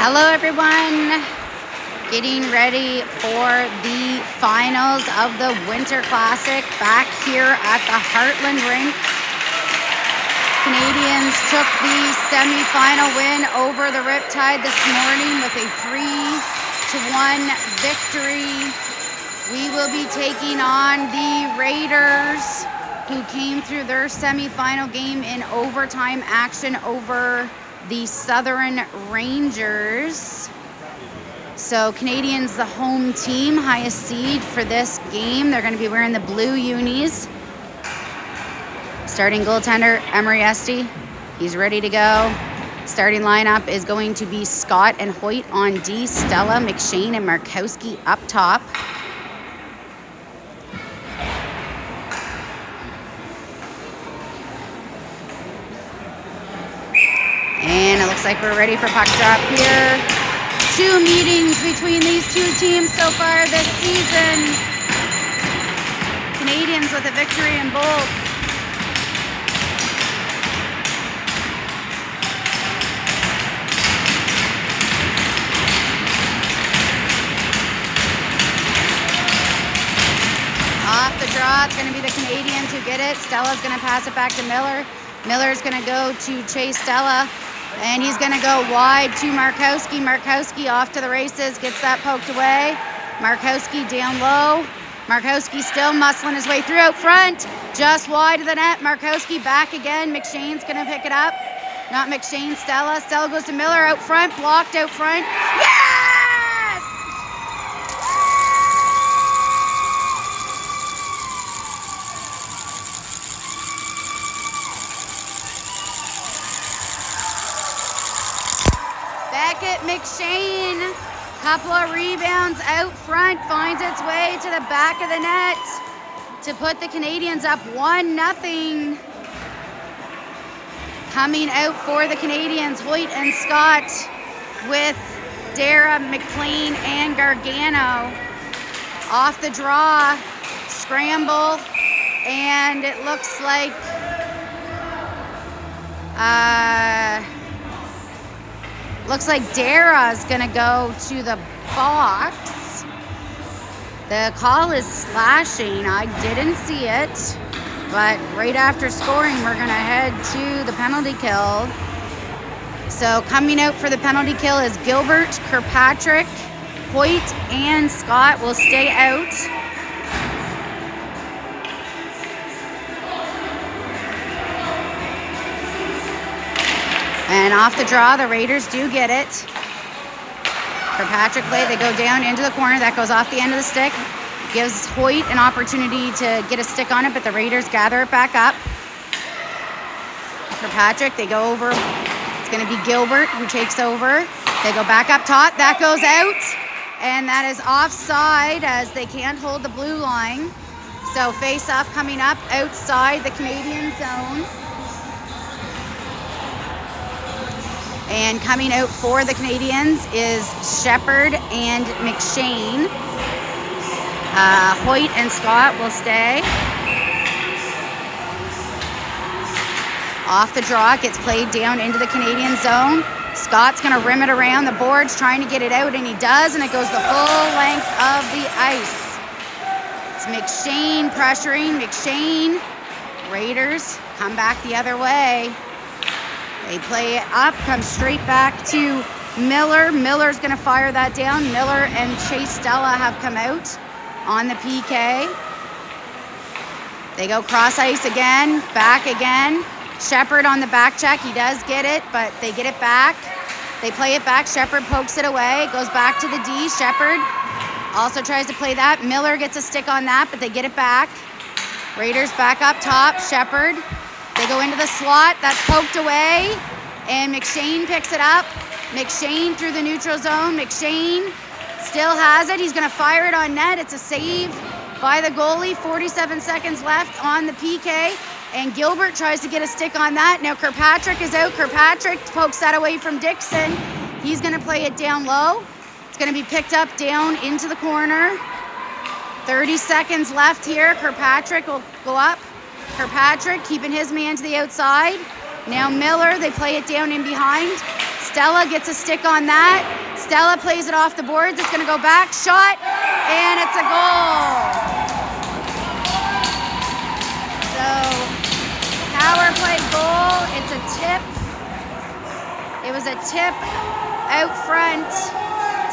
Hello everyone, getting ready for the finals of the Winter Classic back here at the Heartland Rink. Canadiens took the semi-final win over the Riptide this morning with a 3-1 victory. We will be taking on the Raiders, who came through their semi-final game in overtime action over the Southern Rangers. So Canadiens, the home team, highest seed for this game. They're going to be wearing the blue unis. Starting goaltender, Emery Esty. He's ready to go. Starting lineup is going to be Scott and Hoyt on D, Stella, McShane, and Markowski up top. And it looks like we're ready for puck drop here. 2 meetings between these two teams so far this season. Canadiens with a victory in both. Off the draw, it's going to be the Canadiens who get it. Stella's going to pass it back to Miller. Miller's going to go to chase Stella. And he's going to go wide to Markowski. Markowski off to the races, gets that poked away. Markowski down low. Markowski still muscling his way through out front. Just wide of the net. Markowski back again. McShane's going to pick it up. Not McShane, Stella. Stella goes to Miller out front, blocked out front. Yes! McShane, couple of rebounds out front, finds its way to the back of the net to put the Canadiens up 1-0. Coming out for the Canadiens, Hoyt and Scott with Dara, McLean, and Gargano. Off the draw, scramble, and it looks like Dara's gonna go to the box. The call is slashing. I didn't see it, but right after scoring, we're gonna head to the penalty kill. So coming out for the penalty kill is Gilbert, Kirkpatrick, Hoyt, and Scott will stay out. And off the draw, the Raiders do get it. Kirkpatrick play, they go down into the corner. That goes off the end of the stick. Gives Hoyt an opportunity to get a stick on it, but the Raiders gather it back up. Kirkpatrick, they go over. It's going to be Gilbert who takes over. They go back up top. That goes out. And that is offside as they can't hold the blue line. So face-off coming up outside the Canadian zone. And coming out for the Canadiens is Shepherd and McShane. Hoyt and Scott will stay. Off the draw, it gets played down into the Canadian zone. Scott's going to rim it around the boards, trying to get it out, and he does, and it goes the full length of the ice. It's McShane pressuring. McShane. Raiders come back the other way. They play it up, comes straight back to Miller. Miller's going to fire that down. Miller and Chase Stella have come out on the PK. They go cross ice again, back again. Shepherd on the back check. He does get it, but they get it back. They play it back. Shepherd pokes it away. Goes back to the D. Shepherd also tries to play that. Miller gets a stick on that, but they get it back. Raiders back up top. Shepherd. They go into the slot. That's poked away. And McShane picks it up. McShane through the neutral zone. McShane still has it. He's going to fire it on net. It's a save by the goalie. 47 seconds left on the PK. And Gilbert tries to get a stick on that. Now Kirkpatrick is out. Kirkpatrick pokes that away from Dixon. He's going to play it down low. It's going to be picked up down into the corner. 30 seconds left here. Kirkpatrick will go up. Kirkpatrick keeping his man to the outside. Now Miller, they play it down in behind. Stella gets a stick on that. Stella plays it off the boards. It's going to go back. Shot. And it's a goal. So, power play goal. It's a tip. It was a tip out front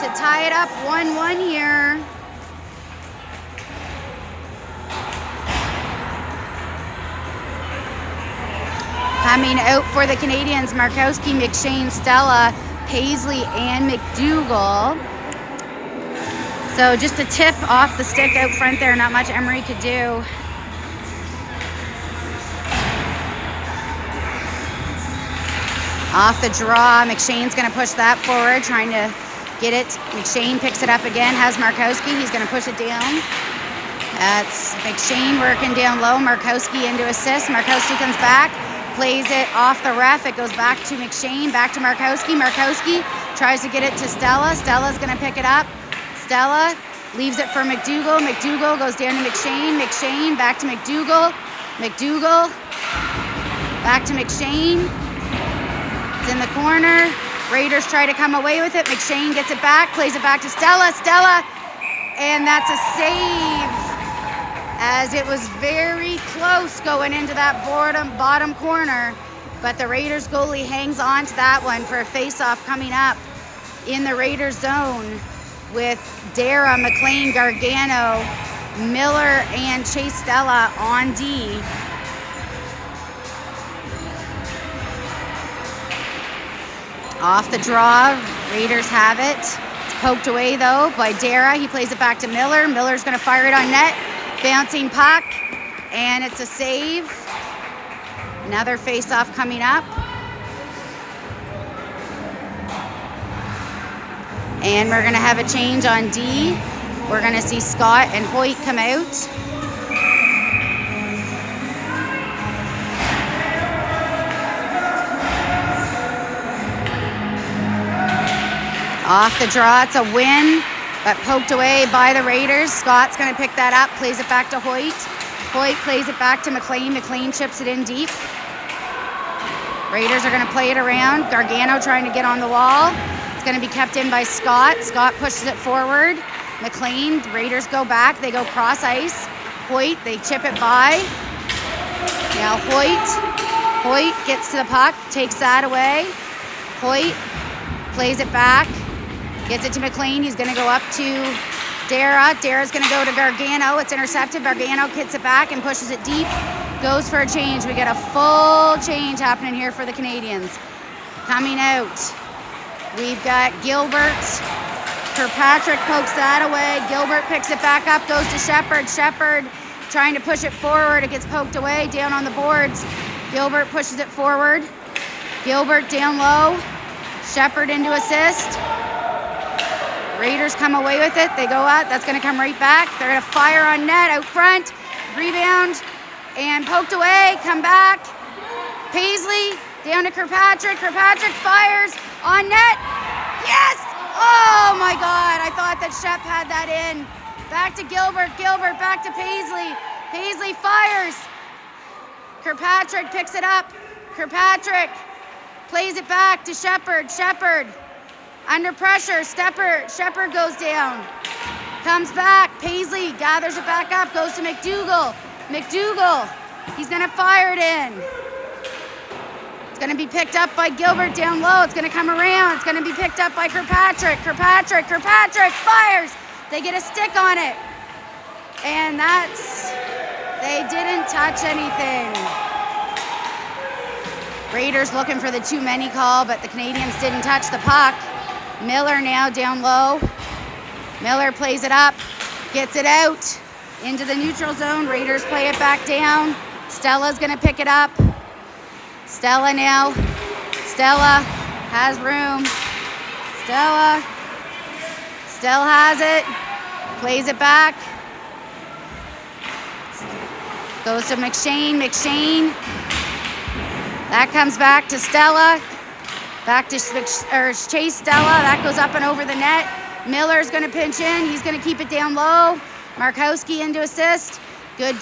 to tie it up 1-1 here. Coming out for the Canadiens, Markowski, McShane, Stella, Paisley, and McDougall. So just a tip off the stick out front there. Not much Emery could do. Off the draw, McShane's going to push that forward, trying to get it. McShane picks it up again, has Markowski. He's going to push it down. That's McShane working down low. Markowski into assist. Markowski comes back, plays it off the ref. It goes back to McShane, back to Markowski. Markowski tries to get it to Stella. Stella's going to pick it up. Stella leaves it for McDougall. McDougall goes down to McShane. McShane back to McDougall. McDougall back to McShane. It's in the corner. Raiders try to come away with it. McShane gets it back, plays it back to Stella. Stella, and that's a save, as it was very close going into that bottom corner. But the Raiders goalie hangs on to that one for a face-off coming up in the Raiders zone with Dara, McLean, Gargano, Miller, and Chase Stella on D. Off the draw, Raiders have it. It's poked away though by Dara. He plays it back to Miller. Miller's going to fire it on net. Bouncing puck, and it's a save. Another face-off coming up. And we're going to have a change on D. We're going to see Scott and Hoyt come out. Off the draw, it's a win, but poked away by the Raiders. Scott's going to pick that up, plays it back to Hoyt. Hoyt plays it back to McLean. McLean chips it in deep. Raiders are going to play it around. Gargano trying to get on the wall. It's going to be kept in by Scott. Scott pushes it forward. McLean, Raiders go back. They go cross ice. Hoyt, they chip it by. Now Hoyt gets to the puck, takes that away. Hoyt plays it back. Gets it to McLean. He's going to go up to Dara. Dara's going to go to Gargano. It's intercepted. Gargano kicks it back and pushes it deep. Goes for a change. We get a full change happening here for the Canadiens. Coming out, we've got Gilbert. Kirkpatrick pokes that away. Gilbert picks it back up. Goes to Shepherd. Shepherd trying to push it forward. It gets poked away. Down on the boards. Gilbert pushes it forward. Gilbert down low. Shepherd into assist. Raiders come away with it. They go out. That's going to come right back. They're going to fire on net out front. Rebound and poked away. Come back. Paisley down to Kirkpatrick. Kirkpatrick fires on net. Yes! Oh my God. I thought that Shep had that in. Back to Gilbert. Gilbert back to Paisley. Paisley fires. Kirkpatrick picks it up. Kirkpatrick plays it back to Shepherd. Shepherd under pressure. Shepherd goes down. Comes back. Paisley gathers it back up. Goes to McDougall. McDougall. He's going to fire it in. It's going to be picked up by Gilbert down low. It's going to come around. It's going to be picked up by Kirkpatrick. Kirkpatrick fires. They get a stick on it. And they didn't touch anything. Raiders looking for the too many call, but the Canadiens didn't touch the puck. Miller now down low. Miller plays it up, gets it out into the neutral zone. Raiders play it back down. Stella's going to pick it up. Stella now. Stella has room. Stella still has it. Plays it back. Goes to McShane. McShane. That comes back to Stella. Back to Chase Stella. That goes up and over the net. Miller's going to pinch in. He's going to keep it down low. Markowski into assist. Good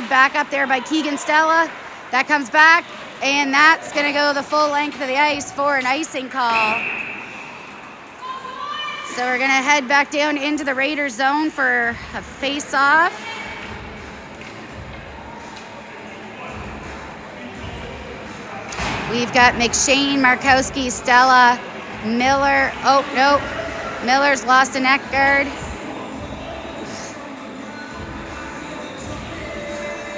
backup there by Keegan Stella. That comes back. And that's going to go the full length of the ice for an icing call. So we're going to head back down into the Raiders zone for a face-off. We've got McShane, Markowski, Stella, Miller. Oh, nope. Miller's lost a neck guard.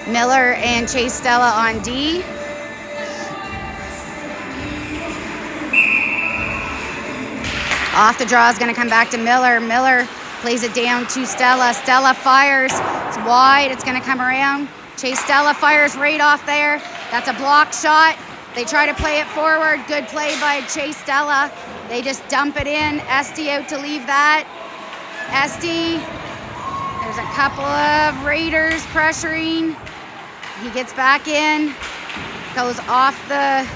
Miller and Chase Stella on D. Off the draw is going to come back to Miller. Miller plays it down to Stella. Stella fires. It's wide. It's going to come around. Chase Stella fires right off there. That's a block shot. They try to play it forward. Good play by Chase Stella. They just dump it in. Esty out to leave that. Esty. There's a couple of Raiders pressuring. He gets back in. Goes off the...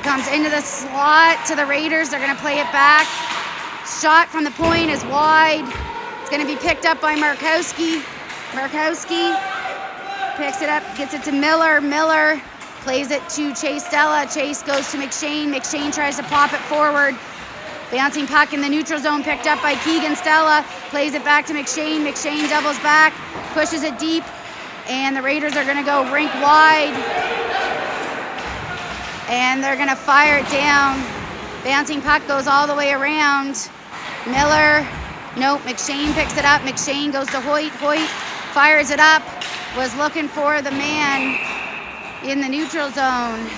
Comes into the slot to the Raiders. They're going to play it back. Shot from the point is wide. It's going to be picked up by Markowski. Markowski picks it up, gets it to Miller. Miller plays it to Chase Stella. Chase goes to McShane. McShane tries to pop it forward. Bouncing puck in the neutral zone picked up by Keegan Stella. Plays it back to McShane. McShane doubles back, pushes it deep, and the Raiders are going to go rink wide. And they're going to fire it down. Bouncing puck goes all the way around. Miller, nope, McShane picks it up. McShane goes to Hoyt. Hoyt fires it up. Was looking for the man in the neutral zone,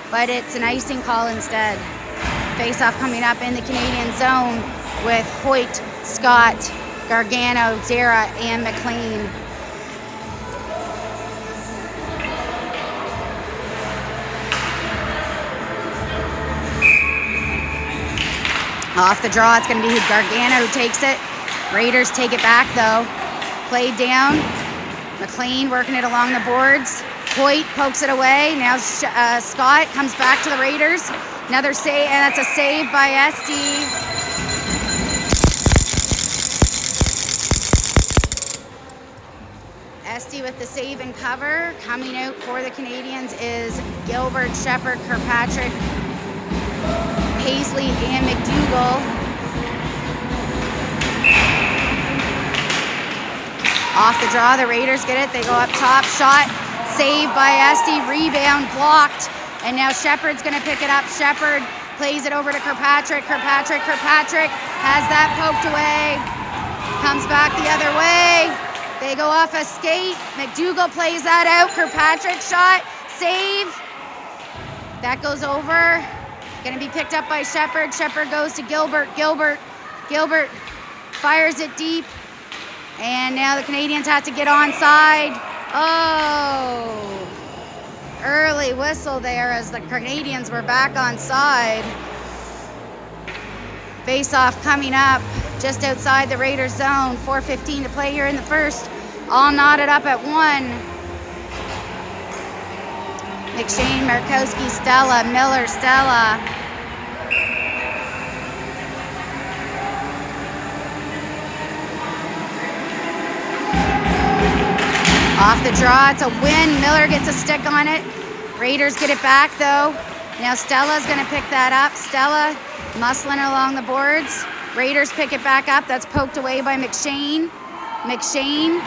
but it's an icing call instead. Face-off coming up in the Canadian zone with Hoyt, Scott, Gargano, Dara, and McLean. Off the draw, it's going to be Gargano who takes it. Raiders take it back, though. Played down. McLean working it along the boards. Hoyt pokes it away. Now Scott comes back to the Raiders. Another save, and that's a save by Esty. Esty with the save and cover. Coming out for the Canadiens is Gilbert, Shepherd, Kirkpatrick, Paisley, and McDougall. Off the draw, the Raiders get it. They go up top. Shot, saved by Esty. Rebound, blocked. And now Shepherd's going to pick it up. Shepherd plays it over to Kirkpatrick. Kirkpatrick has that poked away. Comes back the other way. They go off a skate. McDougall plays that out. Kirkpatrick shot, save. That goes over. Going to be picked up by Shepherd. Shepherd goes to Gilbert. Gilbert fires it deep. And now the Canadiens have to get onside. Oh, early whistle there as the Canadiens were back onside. Face-off coming up just outside the Raiders zone. 4:15 to play here in the first. All knotted up at 1. McShane, Markowski, Stella, Miller, Stella. Off the draw, it's a win. Miller gets a stick on it. Raiders get it back though. Now Stella's gonna pick that up. Stella muscling along the boards. Raiders pick it back up. That's poked away by McShane. McShane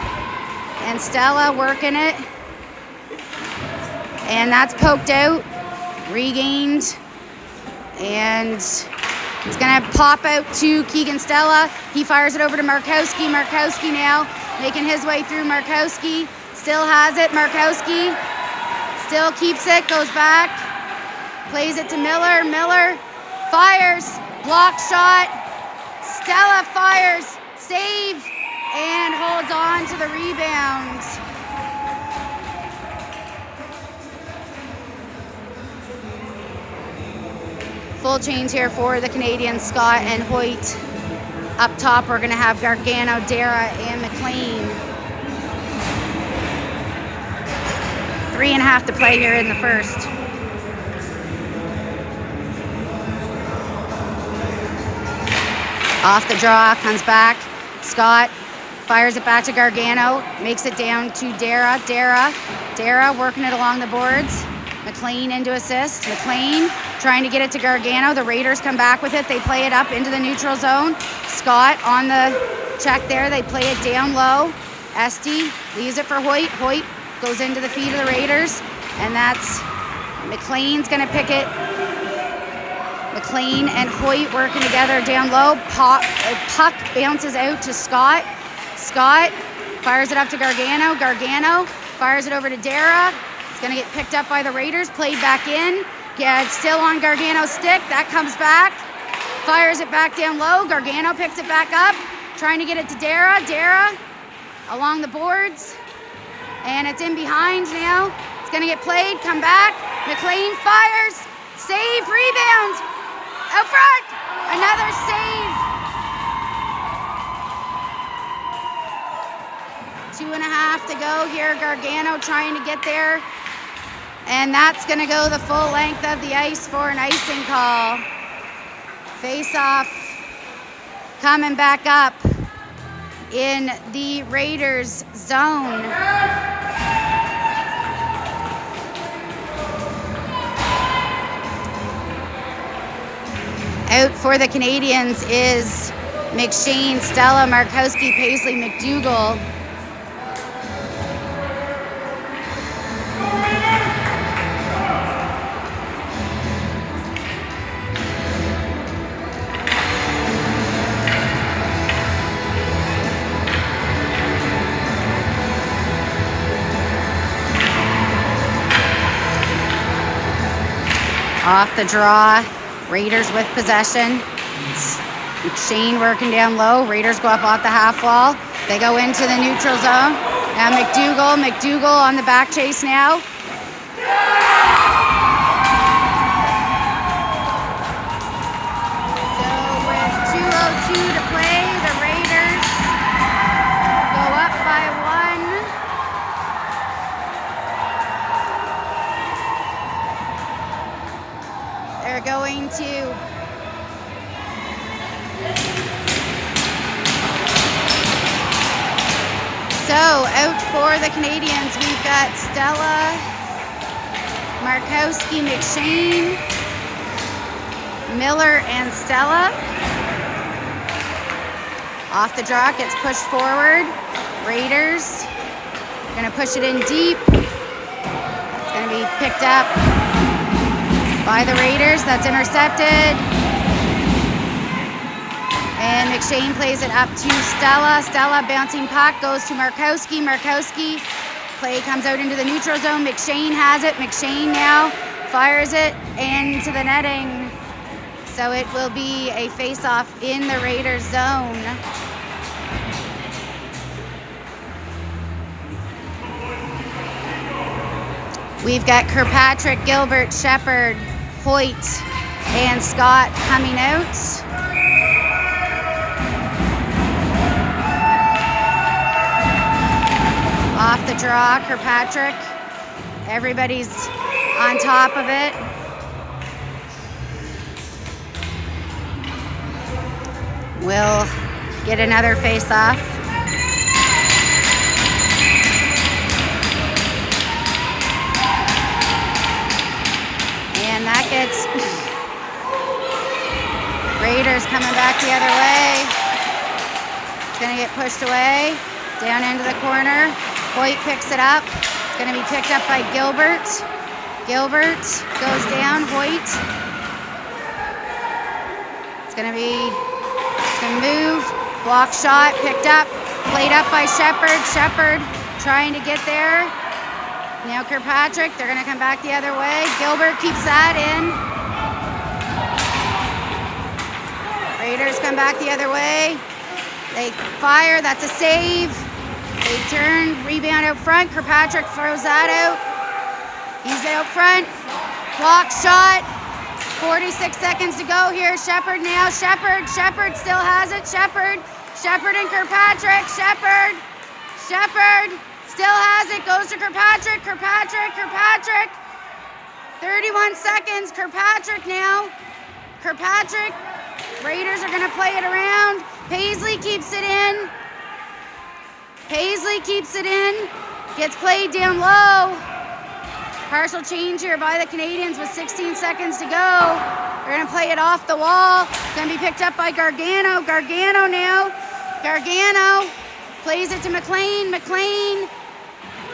and Stella working it. And that's poked out, regained, and it's gonna pop out to Keegan Stella. He fires it over to Markowski. Markowski now making his way through. Markowski still has it. Markowski still keeps it, goes back, plays it to Miller. Miller fires, block shot. Stella fires, save, and holds on to the rebound. Full change here for the Canadiens. Scott and Hoyt. Up top, we're going to have Gargano, Dara, and McLean. 3.5 to play here in the first. Off the draw, comes back. Scott fires it back to Gargano. Makes it down to Dara. Dara working it along the boards. McLean into assist. McLean trying to get it to Gargano. The Raiders come back with it. They play it up into the neutral zone. Scott on the check there. They play it down low. Esty leaves it for Hoyt. Hoyt goes into the feet of the Raiders. And that's McLean's going to pick it. McLean and Hoyt working together down low. Puck bounces out to Scott. Scott fires it up to Gargano. Gargano fires it over to Dara. It's going to get picked up by the Raiders. Played back in. Yeah, it's still on Gargano's stick. That comes back. Fires it back down low. Gargano picks it back up. Trying to get it to Dara. Dara along the boards. And it's in behind now. It's going to get played. Come back. McLean fires. Save. Rebound. Out front. Another save. 2.5 to go here. Gargano trying to get there. And that's going to go the full length of the ice for an icing call. Face-off coming back up in the Raiders zone. Out for the Canadiens is McShane, Stella, Markowski, Paisley, McDougall. Off the draw. Raiders with possession. It's McShane working down low. Raiders go up off the half wall. They go into the neutral zone. Now McDougall on the back chase now. So with 2:02 to play, the Raiders go up by 1. They're going to so out for the Canadiens, we've got Stella, Markowski, McShane, Miller, and Stella. Off the draw, gets pushed forward. Raiders going to push it in deep. It's going to be picked up by the Raiders. That's intercepted. And McShane plays it up to Stella. Stella bouncing puck goes to Markowski. Markowski play comes out into the neutral zone. McShane has it. McShane now fires it into the netting. So it will be a face-off in the Raiders zone. We've got Kirkpatrick, Gilbert, Shepherd, Hoyt, and Scott coming out. Off the draw, Kirkpatrick. Everybody's on top of it. We'll get another face-off. And that gets Raiders coming back the other way. It's going to get pushed away, down into the corner. Hoyt picks it up. It's going to be picked up by Gilbert. Gilbert goes down. Hoyt. It's going to move. Block shot, picked up. Played up by Shepherd. Shepherd trying to get there. Now Kirkpatrick, they're going to come back the other way. Gilbert keeps that in. Raiders come back the other way. They fire, that's a save. They turn, rebound out front. Kirkpatrick throws that out. He's out front. Block shot. 46 seconds to go here. Shepherd now. Shepherd still has it. Shepherd and Kirkpatrick. Shepherd still has it. Goes to Kirkpatrick. 31 seconds. Kirkpatrick now. Kirkpatrick. Raiders are going to play it around. Paisley keeps it in. Gets played down low. Partial change here by the Canadiens with 16 seconds to go. They're going to play it off the wall. It's going to be picked up by Gargano. Gargano now. Gargano plays it to McLean. McLean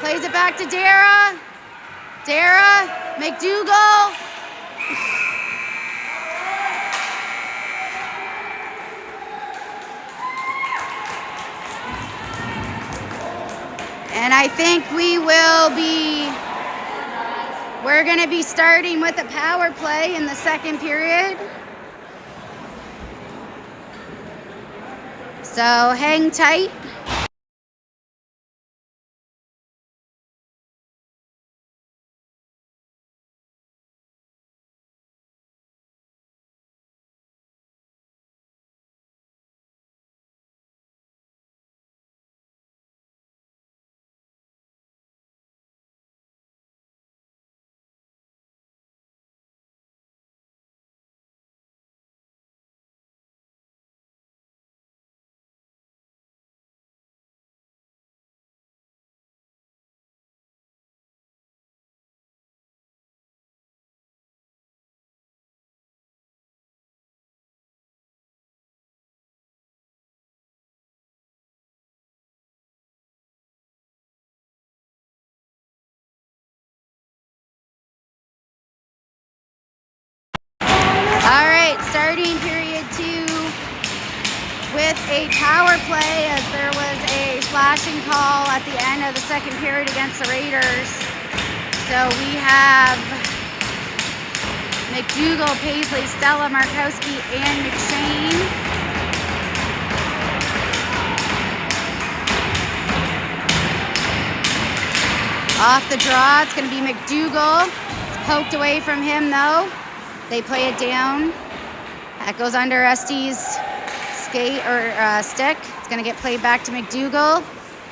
plays it back to Dara. Dara. McDougall. And I think we're going to be starting with a power play in the second period. So hang tight. All right, starting period 2 with a power play as there was a slashing call at the end of the second period against the Raiders. So we have McDougall, Paisley, Stella, Markowski, and McShane. Off the draw, it's going to be McDougall. It's poked away from him though. They play it down. That goes under SD's skate or stick. It's going to get played back to McDougall.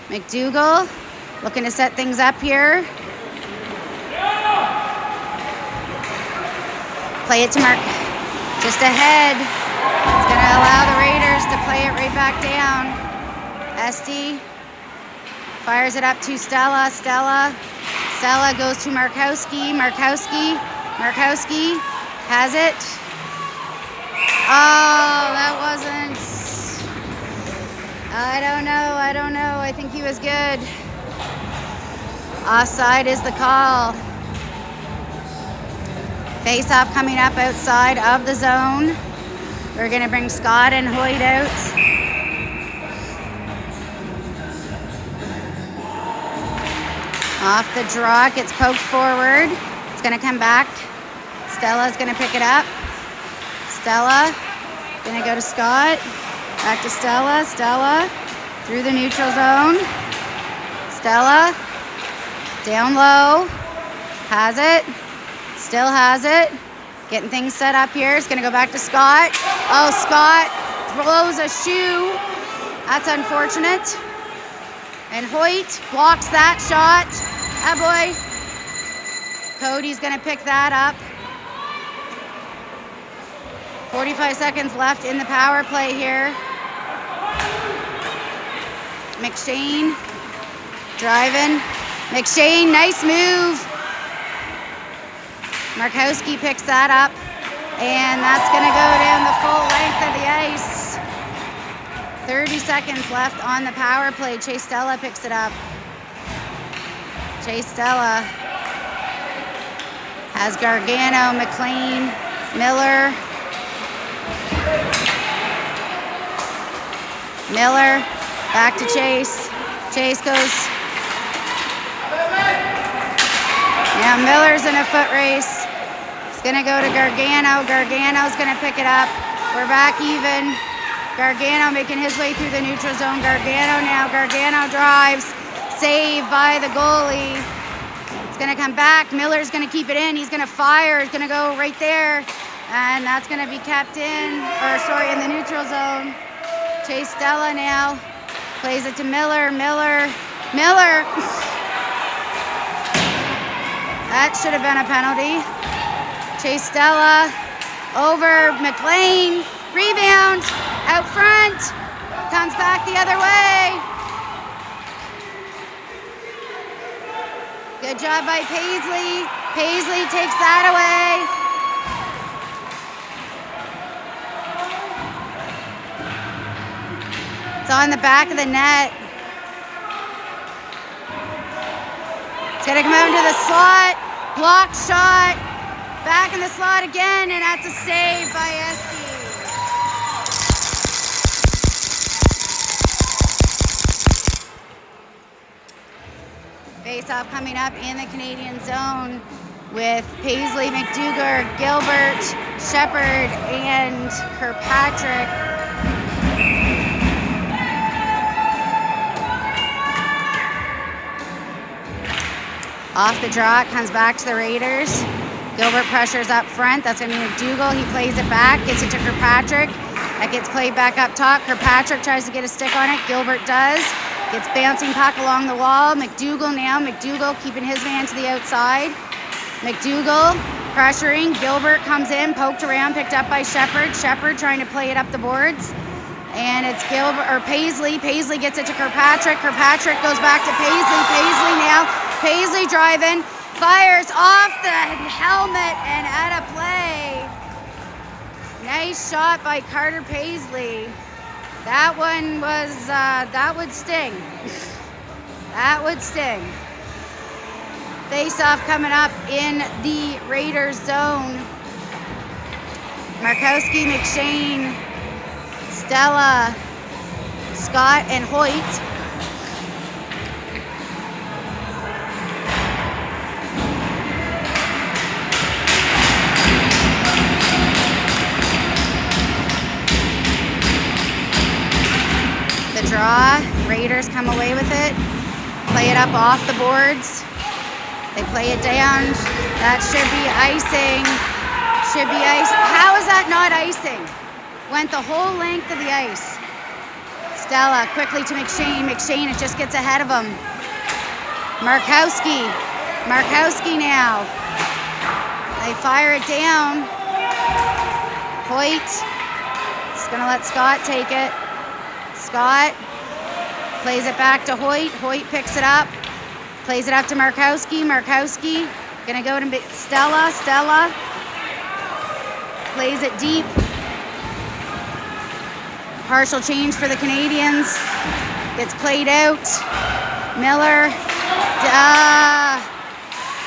McDougall looking to set things up here. Play it to Mark. Just ahead. It's going to allow the Raiders to play it right back down. SD fires it up to Stella. Stella goes to Markowski. Markowski has it. Oh, that wasn't. I don't know. I think he was good. Offside is the call. Face-off coming up outside of the zone. We're going to bring Scott and Hoyt out. Off the draw, gets poked forward. It's going to come back. Stella's going to pick it up. Stella going to go to Scott. Back to Stella. Stella through the neutral zone. Stella down low. Has it. Still has it. Getting things set up here. It's going to go back to Scott. Oh, Scott throws a shoe. That's unfortunate. And Hoyt blocks that shot. Ah, boy. Cody's going to pick that up. 45 seconds left in the power play here. McShane driving. McShane, nice move. Markowski picks that up. And that's going to go down the full length of the ice. 30 seconds left on the power play. Chase Stella picks it up. Chase Stella has Gargano, McLean, Miller. Miller back to Chase. Chase goes. Now Miller's in a foot race. It's going to go to Gargano. Gargano's going to pick it up. We're back even. Gargano making his way through the neutral zone. Gargano now. Gargano drives. Saved by the goalie. It's going to come back. Miller's going to keep it in. He's going to fire. It's going to go right there. And that's going to be kept in, in the neutral zone. Chase Stella now. Plays it to Miller. Miller. That should have been a penalty. Chase Stella. Over McLean. Rebound. Out front. Comes back the other way. Good job by Paisley. Paisley takes that away. It's on the back of the net. It's gonna come out into the slot. Blocked shot. Back in the slot again, and that's a save by Esky. Face-off coming up in the Canadian zone with Paisley, McDougall, Gilbert, Shepard, and Kirkpatrick. Off the draw, it comes back to the Raiders. Gilbert pressures up front. That's going to be McDougall. He plays it back, gets it to Kirkpatrick. That gets played back up top. Kirkpatrick tries to get a stick on it. Gilbert does. Gets bouncing puck along the wall. McDougall now. McDougall keeping his man to the outside. McDougall pressuring. Gilbert comes in, poked around, picked up by Shepard. Shepard trying to play it up the boards. And it's Gilbert or Paisley. Paisley gets it to Kirkpatrick. Kirkpatrick goes back to Paisley. Paisley now. Paisley driving. Fires off the helmet and out of play. Nice shot by Carter Paisley. That one was, that would sting. That would sting. Face-off coming up in the Raiders zone. Markowski, McShane, Stella, Scott, and Hoyt. Draw. Raiders come away with it. Play it up off the boards. They play it down. That should be icing. Should be icing. How is that not icing? Went the whole length of the ice. Stella quickly to McShane. McShane, it just gets ahead of him. Markowski. Markowski now. They fire it down. Hoyt. It's going to let Scott take it. Scott plays it back to Hoyt. Hoyt picks it up, plays it up to Markowski. Markowski gonna go to Stella. Stella plays it deep. Partial change for the Canadiens. Gets played out. Miller.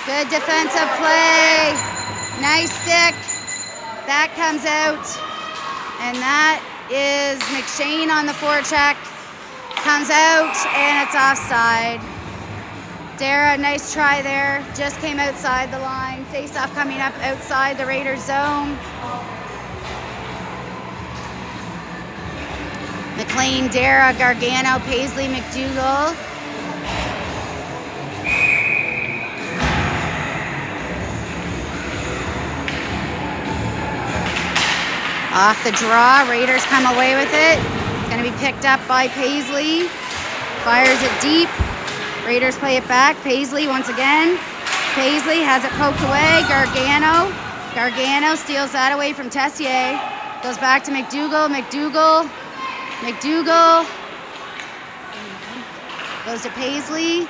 Good defensive play. Nice stick. That comes out. And that is McShane on the forecheck. Comes out, and it's offside. Dara, nice try there. Just came outside the line. Face-off coming up outside the Raiders zone. McLean, Dara, Gargano, Paisley, McDougall. Off the draw, Raiders come away with it. It's going to be picked up by Paisley. Fires it deep. Raiders play it back. Paisley once again. Paisley has it poked away. Gargano. Gargano steals that away from Tessier. Goes back to McDougall. McDougall. McDougall. Goes to Paisley.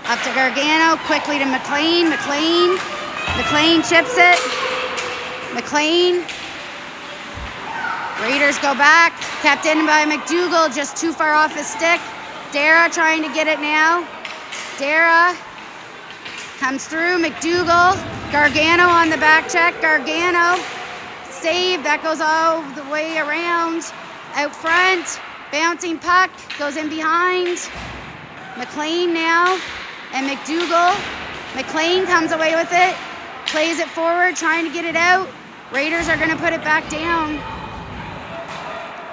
Up to Gargano. Quickly to McLean. McLean. McLean chips it. McLean. Raiders go back, kept in by McDougall, just too far off his stick. Dara trying to get it now. Dara comes through, McDougall. Gargano on the back check. Gargano, save, that goes all the way around. Out front, bouncing puck, goes in behind. McLean now, and McDougall. McLean comes away with it, plays it forward, trying to get it out. Raiders are gonna put it back down.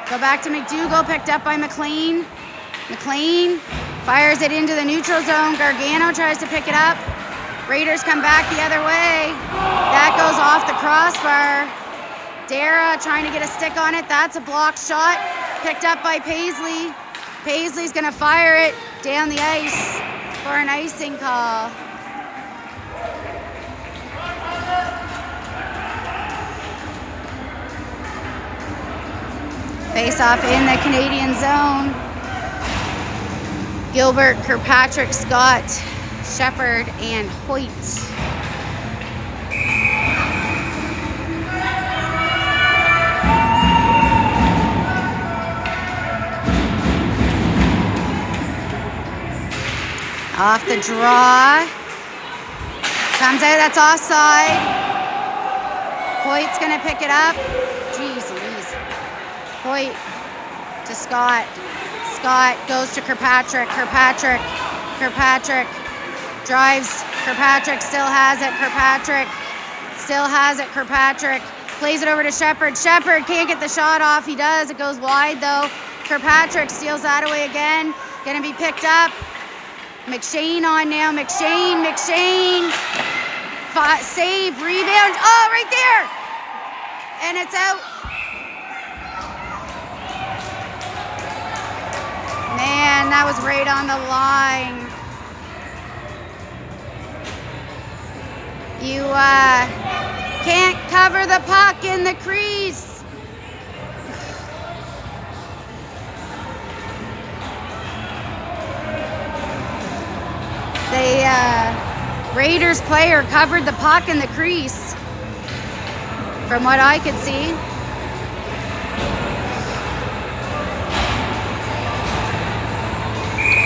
Go back to McDougall, picked up by McLean. McLean fires it into the neutral zone. Gargano tries to pick it up. Raiders come back the other way. That goes off the crossbar. Dara trying to get a stick on it. That's a blocked shot. Picked up by Paisley. Paisley's gonna fire it down the ice for an icing call. Face-off in the Canadian zone. Gilbert, Kirkpatrick, Scott, Shepherd and Hoyt. Off the draw. Comes out, that's offside. Hoyt's gonna pick it up. Jeez Louise. Hoyt to Scott. Scott goes to Kirkpatrick. Kirkpatrick drives. Kirkpatrick still has it. Kirkpatrick still has it. Kirkpatrick plays it over to Shepherd. Shepherd can't get the shot off. He does. It goes wide though. Kirkpatrick steals that away again. Gonna be picked up. McShane on now. McShane. Save, rebound. Oh, right there. And it's out. Man, that was right on the line. You can't cover the puck in the crease. The Raiders player covered the puck in the crease, from what I could see.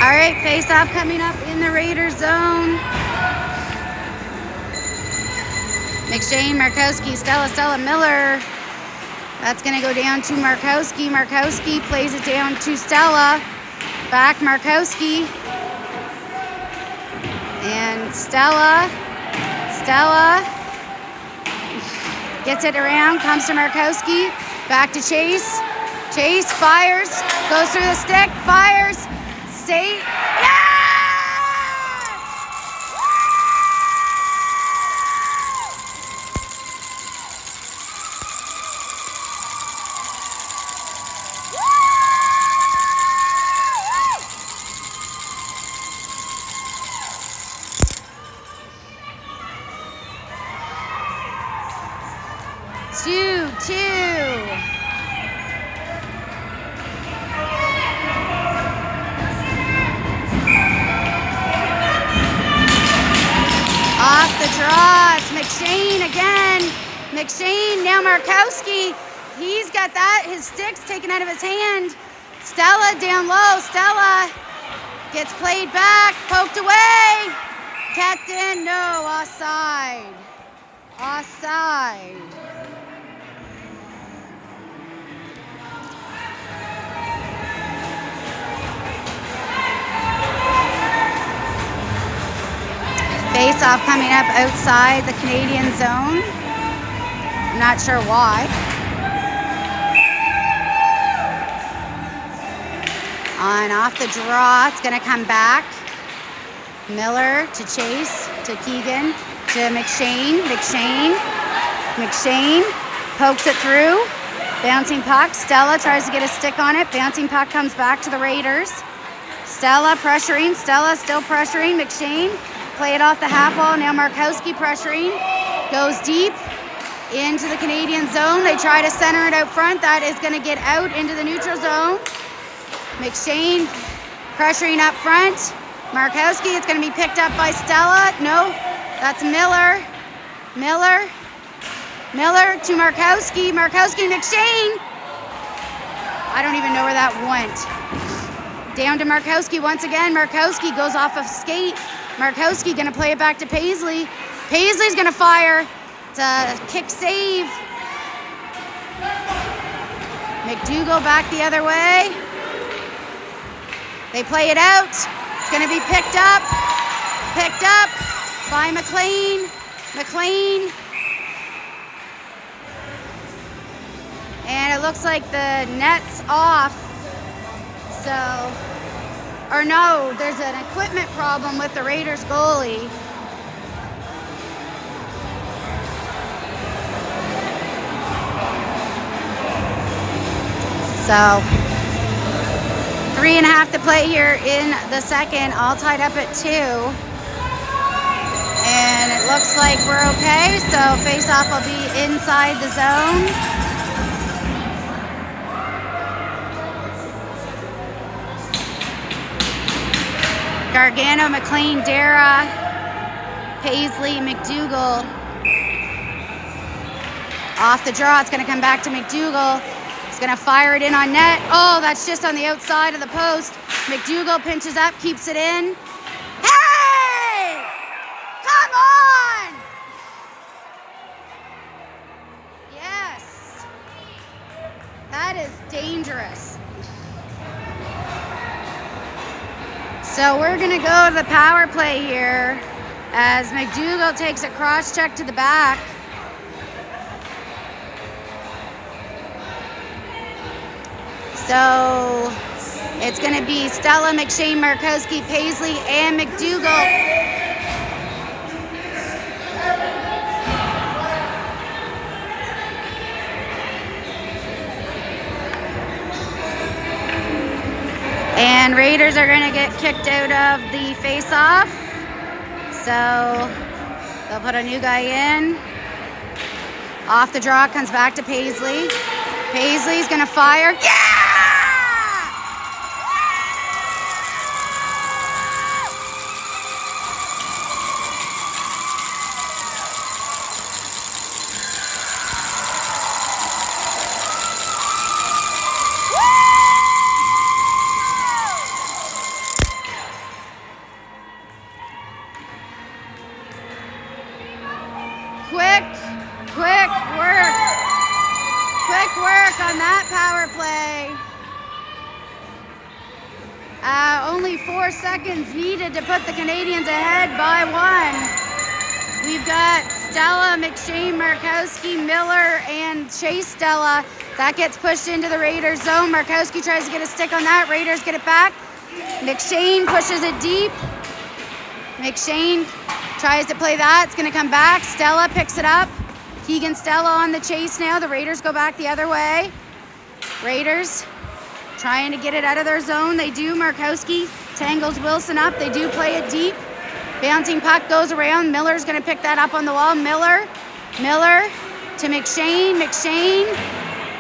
All right, face-off coming up in the Raiders zone. McShane, Markowski, Stella, Miller. That's going to go down to Markowski. Markowski plays it down to Stella. Back Markowski. And Stella gets it around, comes to Markowski. Back to Chase. Chase fires, goes through the stick, fires. Save. Yes! 2-2. Off the draw, it's McShane again. McShane, now Markowski. He's got that, his stick's taken out of his hand. Stella down low, Stella gets played back, poked away. Kept in, no, offside. Offside. Face-off coming up outside the Canadian zone. I'm not sure why. On off the draw, it's gonna come back. Miller to Chase, to Keegan, to McShane. McShane pokes it through. Bouncing puck. Stella tries to get a stick on it. Bouncing puck comes back to the Raiders. Stella pressuring. Stella still pressuring. McShane. Play it off the half wall. Now Markowski pressuring. Goes deep into the Canadian zone. They try to center it out front. That is going to get out into the neutral zone. McShane pressuring up front. Markowski, it's going to be picked up by Stella. No, that's Miller. Miller to Markowski. Markowski, McShane. I don't even know where that went. Down to Markowski once again. Markowski goes off of skate. Markowski going to play it back to Paisley. Paisley's going to fire. It's a kick save. McDougall back the other way. They play it out. It's going to be picked up by McLean. And it looks like the net's off. So, or no, there's an equipment problem with the Raiders goalie. So, 3.5 to play here in the second, all tied up at 2. And it looks like we're okay, so face-off will be inside the zone. Gargano, McLean, Dara, Paisley, McDougall. Off the draw, it's gonna come back to McDougall. He's gonna fire it in on net. Oh, that's just on the outside of the post. McDougall pinches up, keeps it in. Hey! Come on! Yes. That is dangerous. So we're gonna go to the power play here as McDougall takes a cross check to the back. So it's going to be Stella, McShane, Markowski, Paisley, and McDougall. And Raiders are going to get kicked out of the face-off. So they'll put a new guy in. Off the draw, comes back to Paisley. Paisley's going to fire. Yeah! Quick work on that power play. Only 4 seconds needed to put the Canadiens ahead by 1. We've got Stella, McShane, Markowski, Miller, and Chase Stella. That gets pushed into the Raiders zone. Markowski tries to get a stick on that. Raiders get it back. McShane pushes it deep. McShane tries to play that. It's going to come back. Stella picks it up. Keegan Stella on the chase now. The Raiders go back the other way. Raiders trying to get it out of their zone. They do. Markowski tangles Wilson up. They do play it deep. Bouncing puck goes around. Miller's going to pick that up on the wall. Miller to McShane.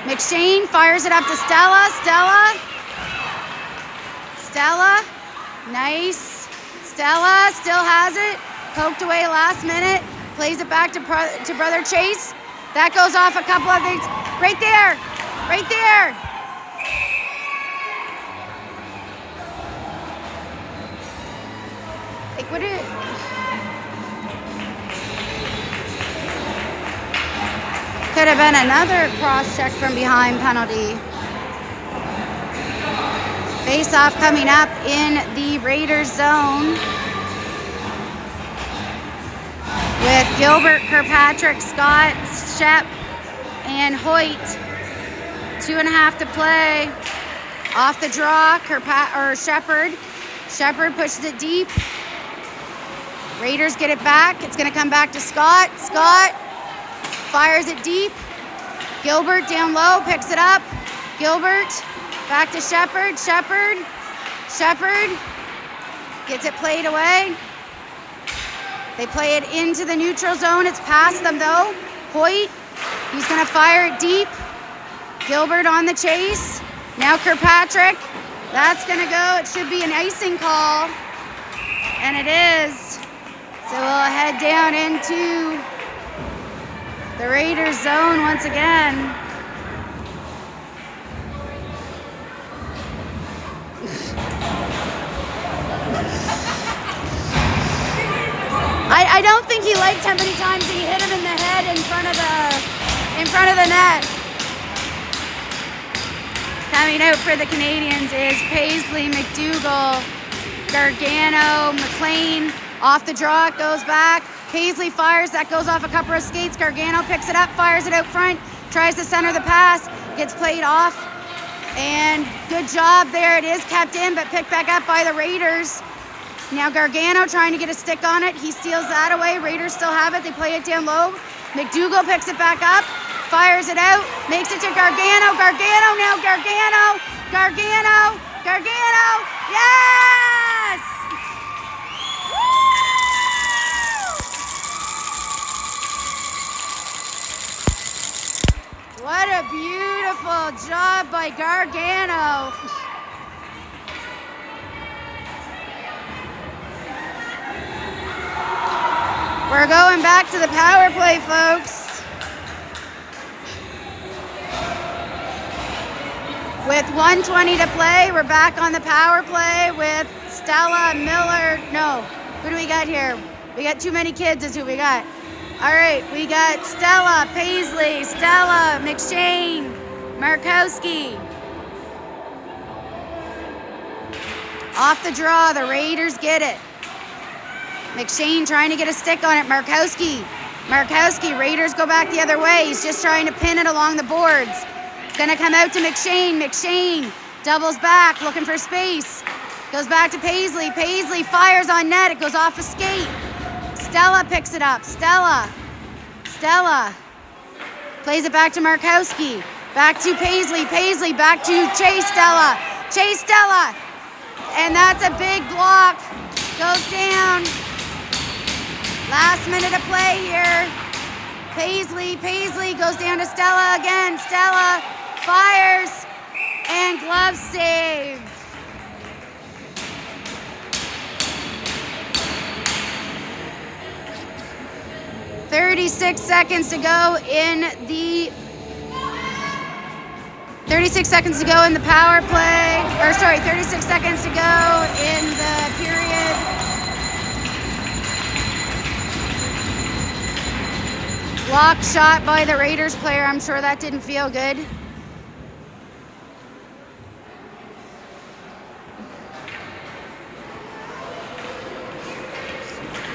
McShane fires it up to Stella. Stella. Nice. Stella still has it. Poked away last minute. Plays it back to brother Chase. That goes off a couple of things. Right there. Like, what is it? Could have been another cross-check from behind penalty. Face-off coming up in the Raiders zone with Gilbert, Kirkpatrick, Scott, Shep, and Hoyt. 2.5 to play. Off the draw, Shepard. Shepard pushes it deep. Raiders get it back. It's going to come back to Scott. Scott fires it deep. Gilbert down low, picks it up. Gilbert back to Shepard. Shepard gets it played away. They play it into the neutral zone. It's past them though. Hoyt, he's going to fire it deep. Gilbert on the chase. Now Kirkpatrick. That's going to go. It should be an icing call. And it is. So we'll head down into the Raiders zone once again. I don't think he liked how many times he hit him in the head in front of the net. Coming out for the Canadiens is Paisley, McDougall, Gargano, McLean. Off the draw, it goes back. Paisley fires, that goes off a couple of skates. Gargano picks it up, fires it out front, tries to center the pass, gets played off. And good job there. It is kept in, but picked back up by the Raiders. Now Gargano trying to get a stick on it. He steals that away. Raiders still have it. They play it down low. McDougall picks it back up, fires it out, makes it to Gargano. Gargano now, Gargano. Yes! What a beautiful job by Gargano. We're going back to the power play, folks. With 1:20 to play, we're back on the power play with Stella, Miller. No, who do we got here? We got too many kids is who we got. All right, we got Stella, Paisley, Stella, McShane, Markowski. Off the draw, the Raiders get it. McShane trying to get a stick on it. Markowski, Raiders go back the other way. He's just trying to pin it along the boards. It's gonna come out to McShane. McShane doubles back, looking for space. Goes back to Paisley. Paisley fires on net. It goes off a skate. Stella picks it up. Stella plays it back to Markowski. Back to Paisley. Paisley back to Chase Stella. And that's a big block. Goes down. Last minute of play here. Paisley goes down to Stella again. Stella fires and glove save. Seconds to go in the 36 seconds to go in the power play. 36 seconds to go in the period. Block shot by the Raiders player. I'm sure that didn't feel good.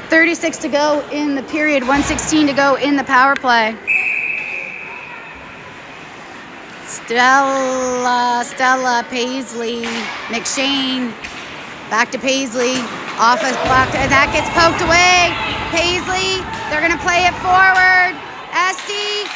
.36 to go in the period, 1:16 to go in the power play. Stella, Paisley, McShane, back to Paisley, off a block, and that gets poked away. Paisley, they're gonna play it forward. Esty.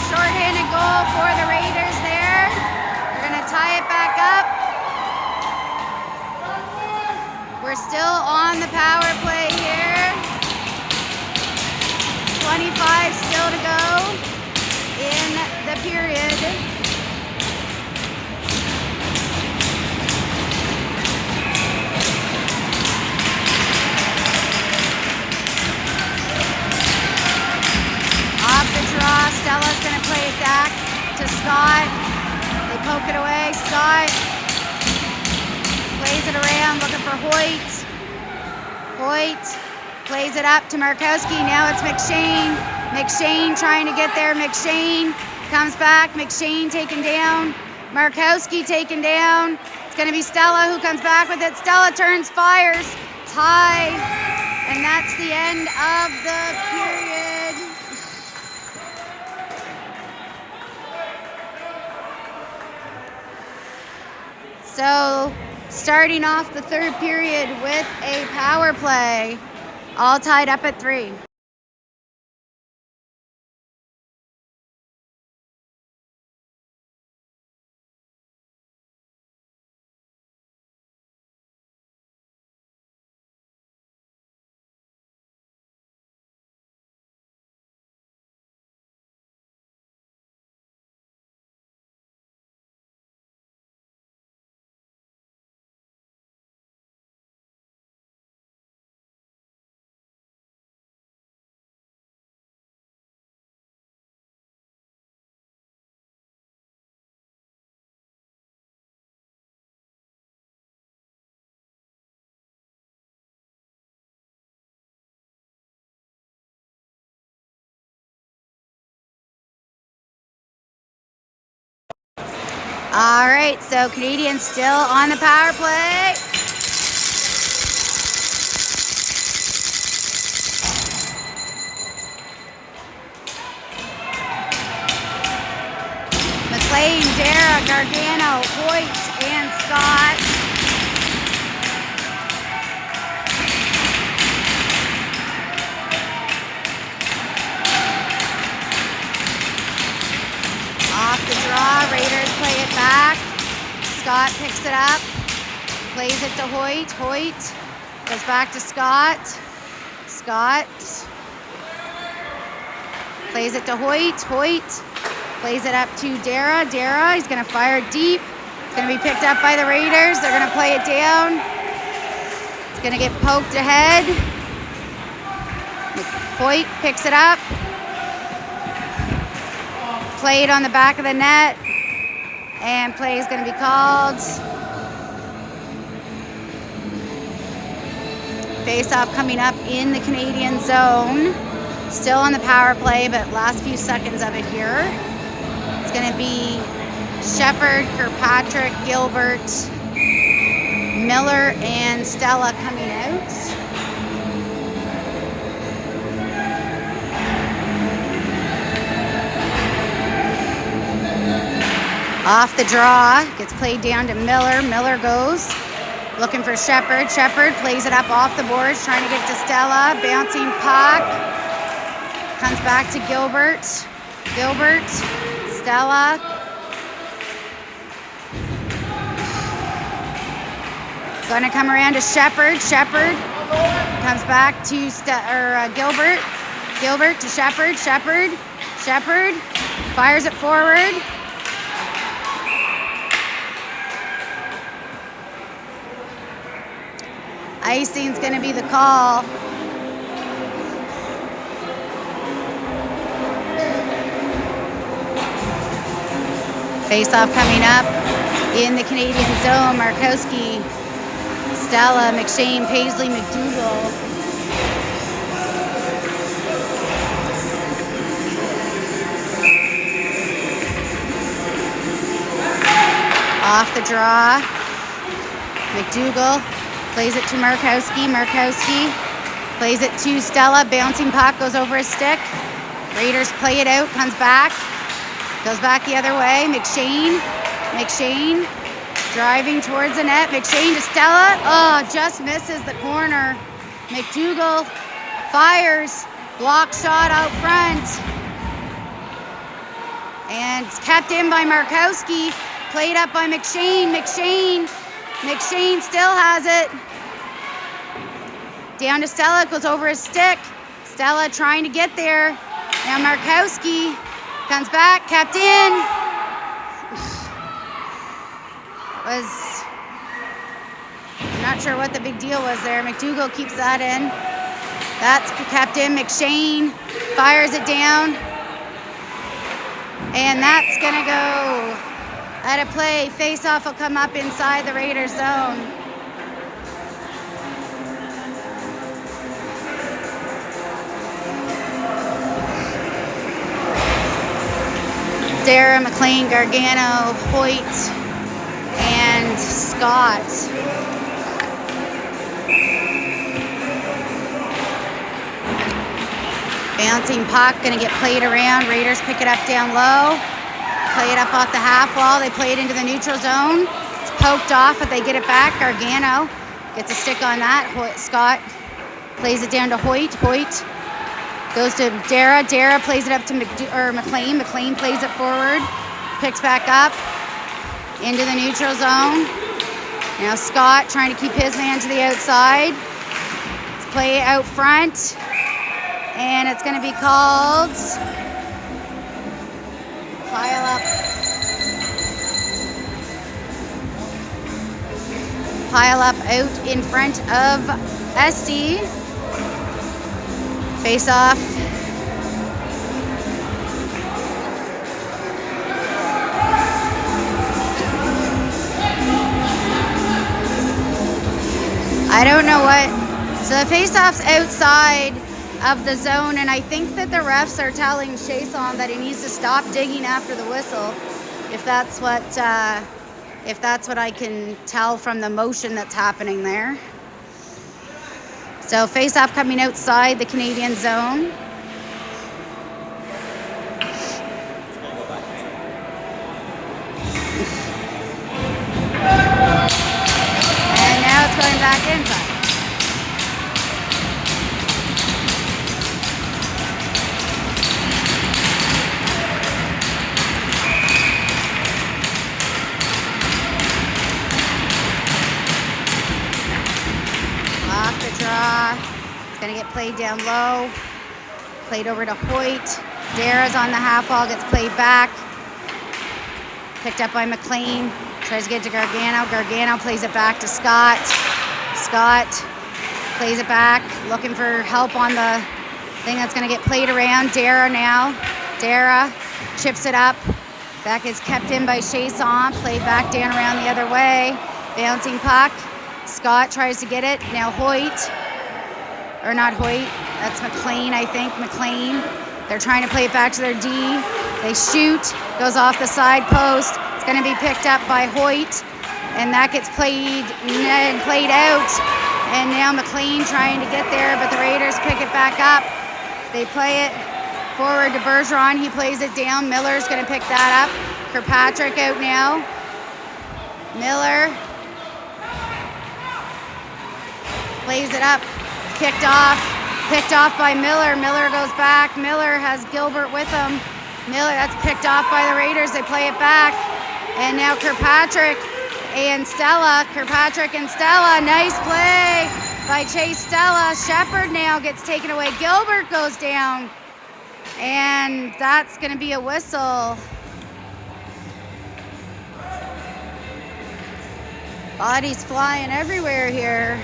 Short-handed goal for the Raiders there. They're going to tie it back up. We're still on the power play here. 25 still to go in the period. Off the draw, Stella's going to play it back to Scott. They poke it away. Scott plays it around, looking for Hoyt. Hoyt plays it up to Markowski. Now it's McShane. McShane trying to get there. McShane comes back. McShane taken down. Markowski taken down. It's going to be Stella who comes back with it. Stella turns, fires. Tie. And that's the end of the period. So, starting off the third period with a power play, all tied up at 3. All right, so Canadiens still on the power play. McLean, Dara, Gargano, Hoyt, and Scott. Off the draw, Raiders play it back. Scott picks it up, plays it to Hoyt. Hoyt goes back to Scott. Scott plays it to Hoyt. Hoyt Plays it up to Dara. Dara, he's going to fire deep. It's going to be picked up by the Raiders. They're going to play it down. It's going to get poked ahead. Hoyt picks it up. Played on the back of the net. And play is going to be called. Face-off coming up in the Canadian zone. Still on the power play, but last few seconds of it here. It's going to be Shepard, Kirkpatrick, Gilbert, Miller, and Stella coming out. Off the draw, gets played down to Miller. Miller goes, looking for Shepard. Shepard plays it up off the boards, trying to get to Stella. Bouncing puck. Comes back to Gilbert. Gilbert, Stella. Gonna come around to Shepard. Shepard comes back to Gilbert. Gilbert to Shepard. Shepard. Shepard fires it forward. Icing's going to be the call. Face-off coming up in the Canadian zone. Markowski, Stella, McShane, Paisley, McDougall. Off the draw. McDougall. Plays it to Markowski. Markowski plays it to Stella. Bouncing puck goes over his stick. Raiders play it out. Comes back. Goes back the other way. McShane. McShane driving towards the net. McShane to Stella. Oh, just misses the corner. McDougall fires. Block shot out front. And it's kept in by Markowski. Played up by McShane. McShane still has it. Down to Stella, goes over his stick. Stella trying to get there. Now Markowski comes back, kept in. I'm not sure what the big deal was there. McDougall keeps that in. That's kept in. McShane fires it down. And that's gonna go out of play. Face-off will come up inside the Raiders zone. Dara, McLean, Gargano, Hoyt, and Scott. Bouncing puck, gonna get played around. Raiders pick it up down low. Play it up off the half wall. They play it into the neutral zone. It's poked off, but they get it back. Gargano gets a stick on that. Scott plays it down to Hoyt. Hoyt goes to Dara. Dara plays it up to McLean. McLean plays it forward. Picks back up into the neutral zone. Now Scott trying to keep his man to the outside. Let's play it out front. And it's going to be called pile up. Pile up out in front of SD. Face off. I don't know what. So the face-off's outside of the zone, and I think that the refs are telling Chason that he needs to stop digging after the whistle. If that's what I can tell from the motion that's happening there. So face-off coming outside the Canadian zone. And now it's going back inside. Off the draw. It's going to get played down low. Played over to Hoyt. Dara's on the half wall, gets played back. Picked up by McLean. Tries to get to Gargano. Gargano plays it back to Scott. Scott plays it back, looking for help on the thing that's going to get played around. Dara now. Dara chips it up. That gets kept in by Chasson. Played back down around the other way. Bouncing puck. Scott tries to get it. Now Hoyt. Or not Hoyt. That's McLean, I think. McLean. They're trying to play it back to their D. They shoot. Goes off the side post. It's going to be picked up by Hoyt. And that gets played out. And now McLean trying to get there, but the Raiders pick it back up. They play it forward to Bergeron. He plays it down. Miller's going to pick that up. Kirkpatrick out now. Miller plays it up. Picked off by Miller. Miller goes back. Miller has Gilbert with him. Miller, that's picked off by the Raiders. They play it back. And now Kirkpatrick and Stella. Kirkpatrick and Stella. Nice play by Chase Stella. Shepard now gets taken away. Gilbert goes down. And that's going to be a whistle. Bodies flying everywhere here.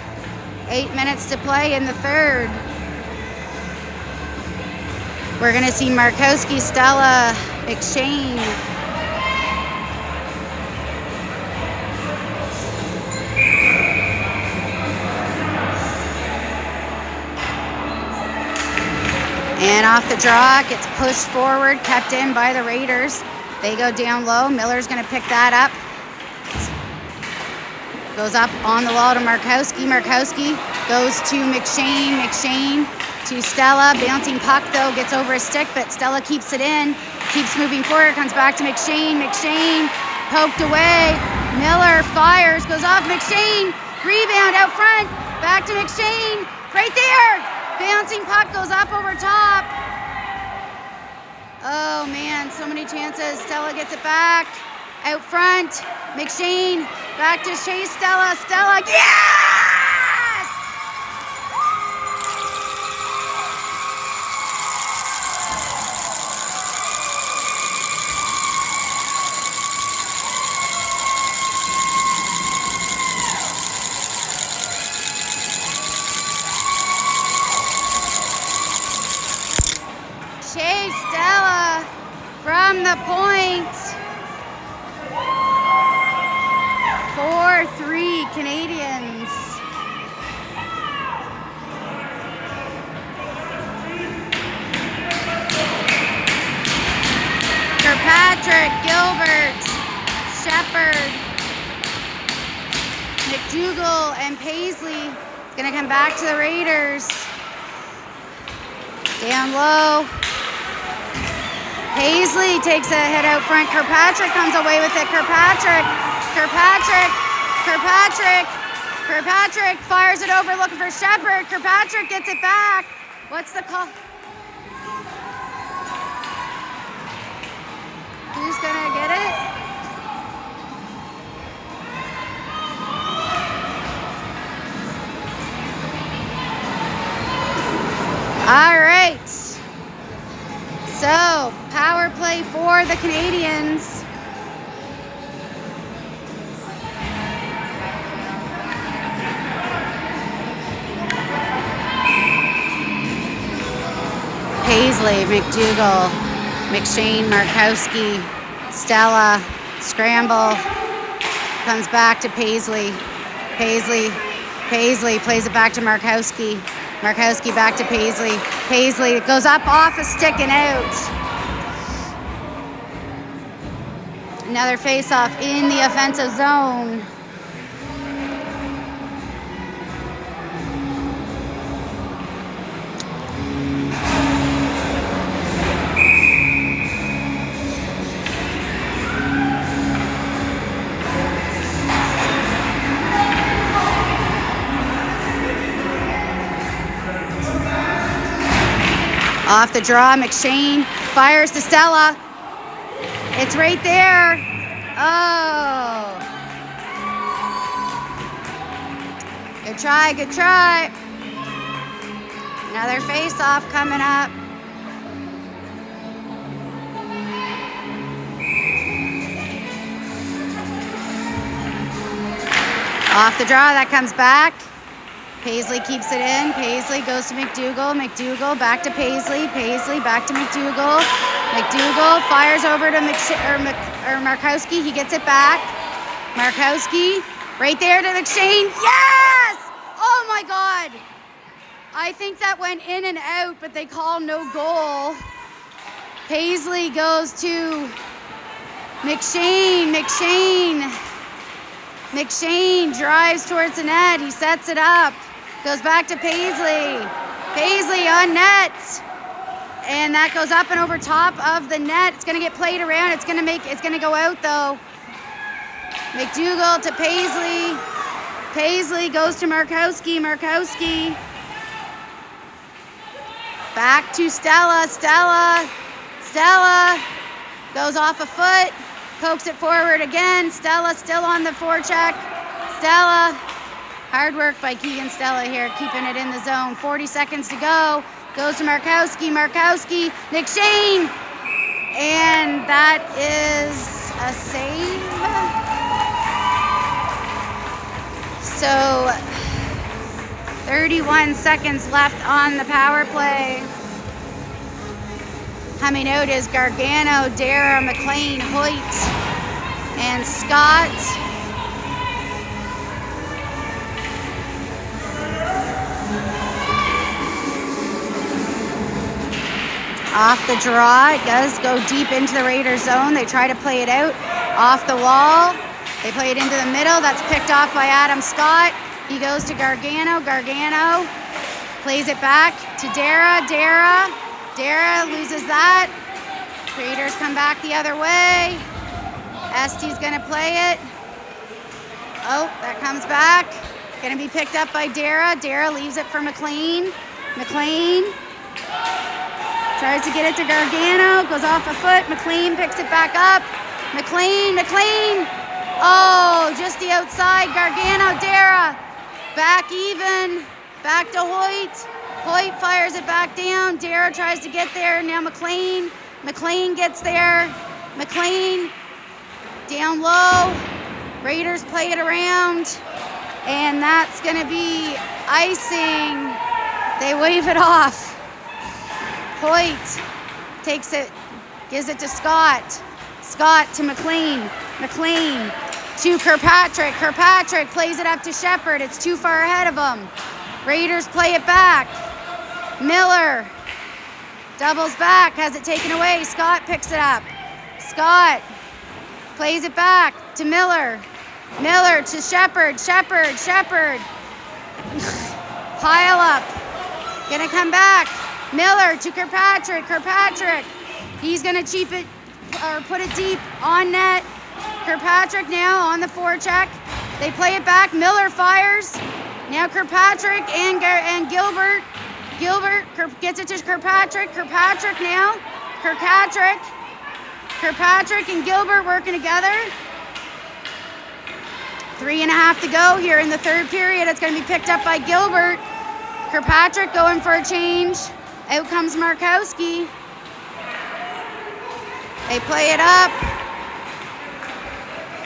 8 minutes to play in the third. We're going to see Markowski, Stella, McShane. And off the draw, gets pushed forward, kept in by the Raiders. They go down low. Miller's going to pick that up. Goes up on the wall to Markowski. Markowski goes to McShane. McShane to Stella. Bouncing puck, though, gets over a stick, but Stella keeps it in. Keeps moving forward. Comes back to McShane. McShane poked away. Miller fires. Goes off McShane. Rebound out front. Back to McShane. Right there. Bouncing puck goes up over top. Oh, man. So many chances. Stella gets it back. Out front. McShane. Back to Chase Stella. Stella. Yes! Chase Stella from the point. 4-3 Canadiens. Kirkpatrick, Gilbert, Shepard, McDougall, and Paisley. It's going to come back to the Raiders. Down low. Paisley takes a hit out front. Kirkpatrick comes away with it. Kirkpatrick fires it over looking for Shepard. Kirkpatrick gets it back. What's the call? Who's gonna get it? All right. So, power play for the Canadiens. Paisley, McDougall, McShane, Markowski, Stella, scramble, comes back to Paisley. Paisley plays it back to Markowski. Markowski back to Paisley. Paisley goes up off a stick and out. Another face-off in the offensive zone. Off the draw, McShane fires to Stella. It's right there. Oh. Good try, good try. Another face-off coming up. Off the draw, that comes back. Paisley keeps it in. Paisley goes to McDougall. McDougall back to Paisley. Paisley back to McDougall. McDougall fires over to Markowski. He gets it back. Markowski right there to McShane. Yes! Oh my God. I think that went in and out, but they call no goal. Paisley goes to McShane. McShane drives towards the net. He sets it up. Goes back to Paisley. Paisley on net. And that goes up and over top of the net. It's going to get played around. It's going to go out though. McDougall to Paisley. Paisley goes to Markowski. Markowski. Back to Stella. Stella goes off a foot. Pokes it forward again. Stella still on the forecheck. Stella. Hard work by Keegan Stella here, keeping it in the zone. 40 seconds to go. Goes to Markowski. Markowski. McShane. And that is a save. So 31 seconds left on the power play. Coming out is Gargano, Dara, McLean, Hoyt, and Scott. Off the draw, it does go deep into the Raiders zone. They try to play it out off the wall. They play it into the middle. That's picked off by Adam Scott. He goes to Gargano. Gargano plays it back to Dara. Dara loses that. Raiders come back the other way. Este's going to play it. Oh, that comes back. Going to be picked up by Dara. Dara leaves it for McLean. McLean tries to get it to Gargano. Goes off a foot. McLean picks it back up. McLean. Oh, just the outside. Gargano, Dara. Back even. Back to Hoyt. Hoyt fires it back down. Dara tries to get there. Now McLean. McLean gets there. McLean down low. Raiders play it around. And that's going to be icing. They wave it off. Hoyt takes it, gives it to Scott. Scott to McLean. McLean to Kirkpatrick. Kirkpatrick plays it up to Shepherd. It's too far ahead of him. Raiders play it back. Miller doubles back, has it taken away. Scott picks it up. Scott plays it back to Miller. Miller to Shepherd. Shepherd. Pile up. Gonna come back. Miller to Kirkpatrick. Kirkpatrick. He's gonna cheap it or put it deep on net. Kirkpatrick now on the forecheck. They play it back. Miller fires. Now Kirkpatrick and Gilbert. Gilbert gets it to Kirkpatrick. Kirkpatrick now. Kirkpatrick and Gilbert working together. 3.5 to go here in the third period. It's going to be picked up by Gilbert. Kirkpatrick going for a change. Out comes Markowski. They play it up.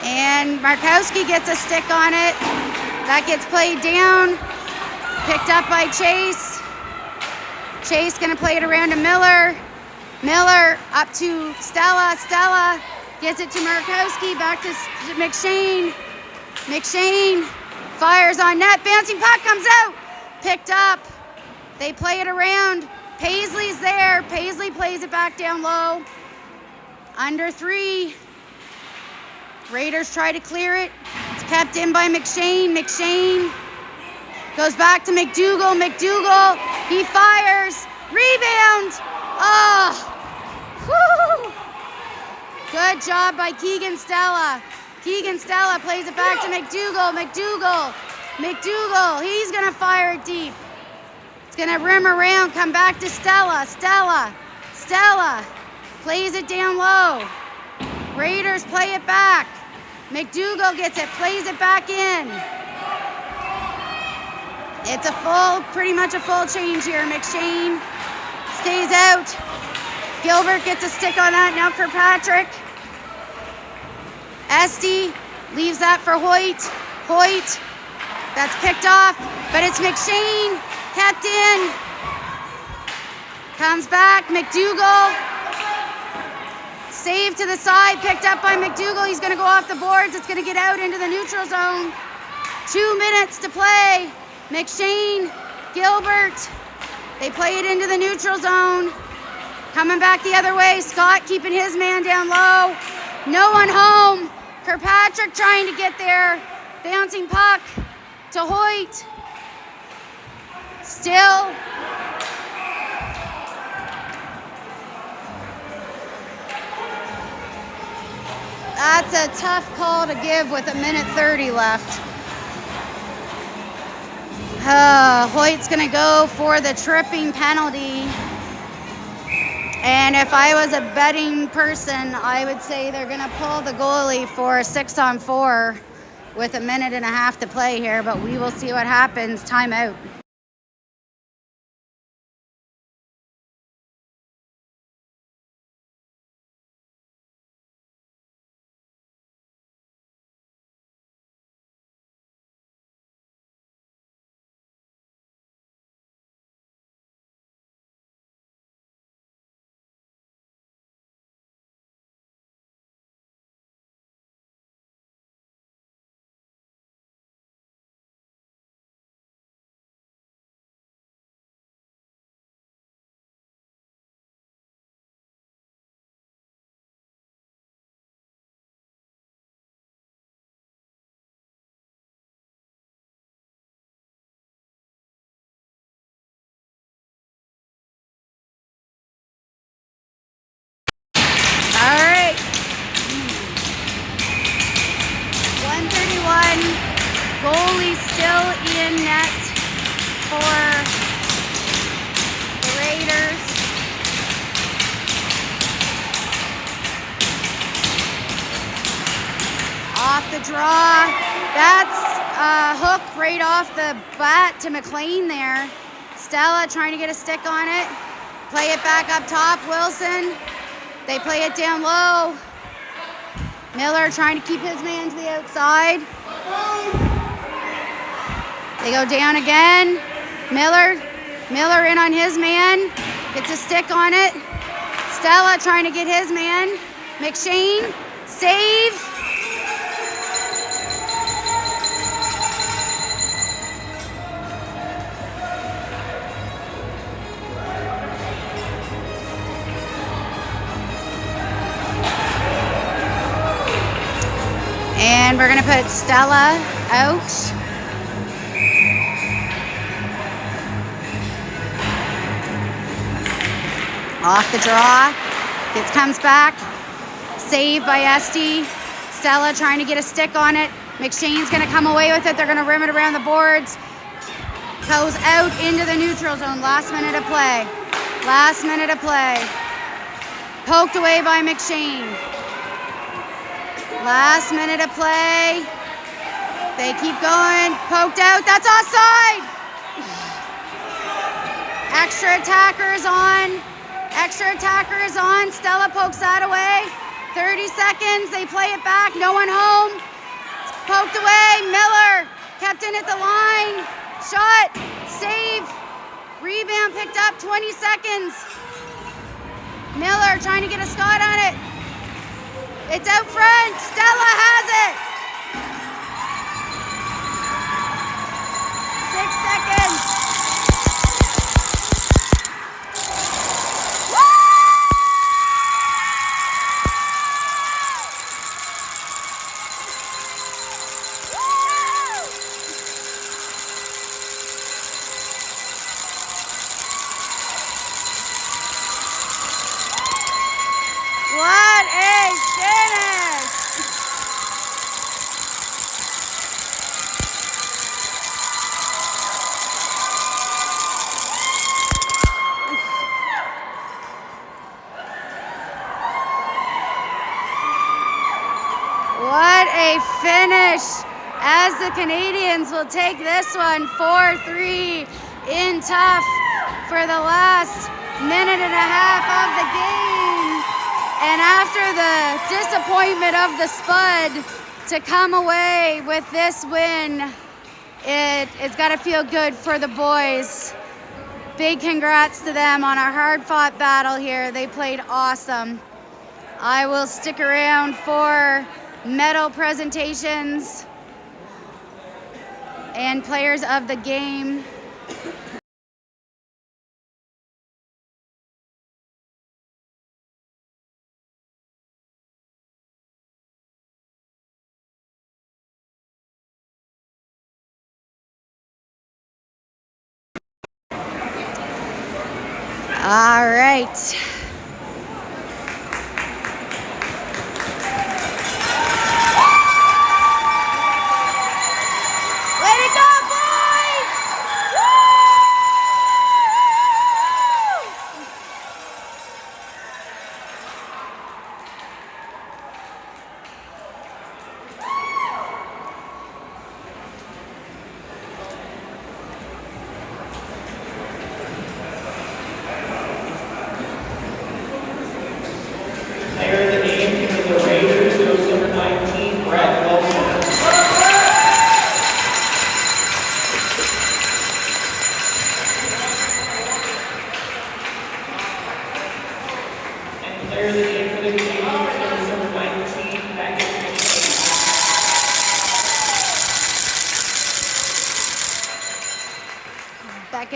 And Markowski gets a stick on it. That gets played down. Picked up by Chase. Chase going to play it around to Miller. Miller up to Stella. Stella gets it to Markowski. Back to McShane. McShane fires on net. Bouncing puck comes out. Picked up. They play it around. Paisley's there. Paisley plays it back down low. Under 3. Raiders try to clear it. It's kept in by McShane. McShane goes back to McDougall. McDougall. He fires. Rebound. Oh. Woo. Good job by Keegan Stella. Keegan Stella plays it back to McDougall. McDougall. He's going to fire it deep. It's going to rim around, come back to Stella. Stella plays it down low. Raiders play it back. McDougall gets it, plays it back in. It's pretty much a full change here. McShane stays out. Gilbert gets a stick on that. Now Kirkpatrick. Este leaves that for Hoyt. Hoyt That's picked off, but it's McShane, kept in. Comes back, McDougall. Save to the side, picked up by McDougall. He's gonna go off the boards. It's gonna get out into the neutral zone. 2 minutes to play. McShane, Gilbert. They play it into the neutral zone. Coming back the other way, Scott keeping his man down low. No one home. Kirkpatrick trying to get there. Bouncing puck to Hoyt. Still. That's a tough call to give with 1:30 left. Hoyt's gonna go for the tripping penalty. And if I was a betting person, I would say they're gonna pull the goalie for a 6-on-4 with 1.5 to play here, but we will see what happens. Timeout. All right. 1:31. Goalie still in net for the Raiders. Off the draw. That's a hook right off the bat to McLean there. Stella trying to get a stick on it. Play it back up top. Wilson. They play it down low. Miller trying to keep his man to the outside. They go down again. Miller in on his man. Gets a stick on it. Stella trying to get his man. McShane. Save. And we're gonna put Stella out. Off the draw. Comes back. Saved by Esty. Stella trying to get a stick on it. McShane's gonna come away with it. They're gonna rim it around the boards. Goes out into the neutral zone. Last minute of play. Last minute of play. Poked away by McShane. Last minute of play. They keep going. Poked out. That's offside. Extra attacker is on. Extra attacker is on. Stella pokes that away. 30 seconds. They play it back. No one home. Poked away. Miller kept in at the line. Shot. Save. Rebound picked up. 20 seconds. Miller trying to get a Scott on it. It's out front. Stella has it. 6 seconds. What a finish! What a finish as the Canadiens will take this one 4-3 in tough for the last minute and a half of the game. And after the disappointment of the Spud, to come away with this win It's got to feel good for the boys. Big congrats to them on a hard-fought battle here. They played awesome. I will stick around for medal presentations and players of the game. All right.